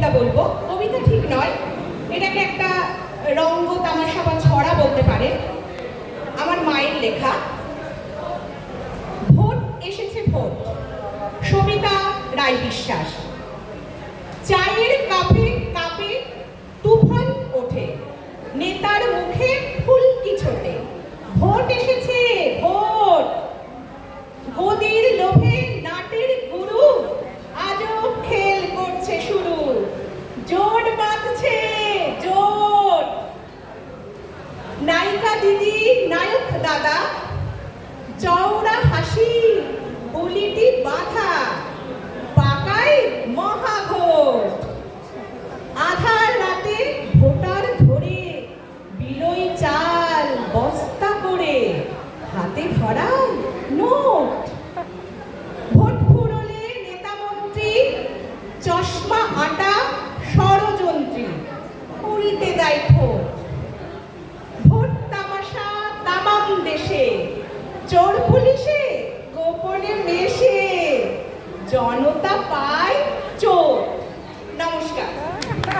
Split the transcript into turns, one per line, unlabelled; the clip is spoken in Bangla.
কবিতা বলবো। কবিতা ঠিক নয়, এটাকে একটা রঙ্গ তামাশা বা ছড়া বলতে পারে। আমার মায়ের লেখা। ভোট এসেছে ভোট, সবিতা রায় বিশ্বাস। চায়ের কাপে কাপে তুফান ওঠে, নেতার মুখে ফুলকি ছোটে। ভোট এসেছে ভোট, গদির লোভে নাটের গুরু আজব খেল করছে শুরু। জোট বাঁধছে জোট, নায়িকা দিদি নায়ক দাদা, চওড়া হাসি বুলিটি বাধা, পাকায় মহাঘোর। আধার রাতে ভোটার ধরে বিলই চাল বস্তা করে, হাতে ধরা নোট। ভোট ফুরলে নেতা মন্ত্রী, চশমা আটা ষড়যন্ত্রী, উল্টে দেয় ঠোঁট। ভোট তামাশা তামাম দেশে, চোর পুলিশে গোপনে মেশে, জন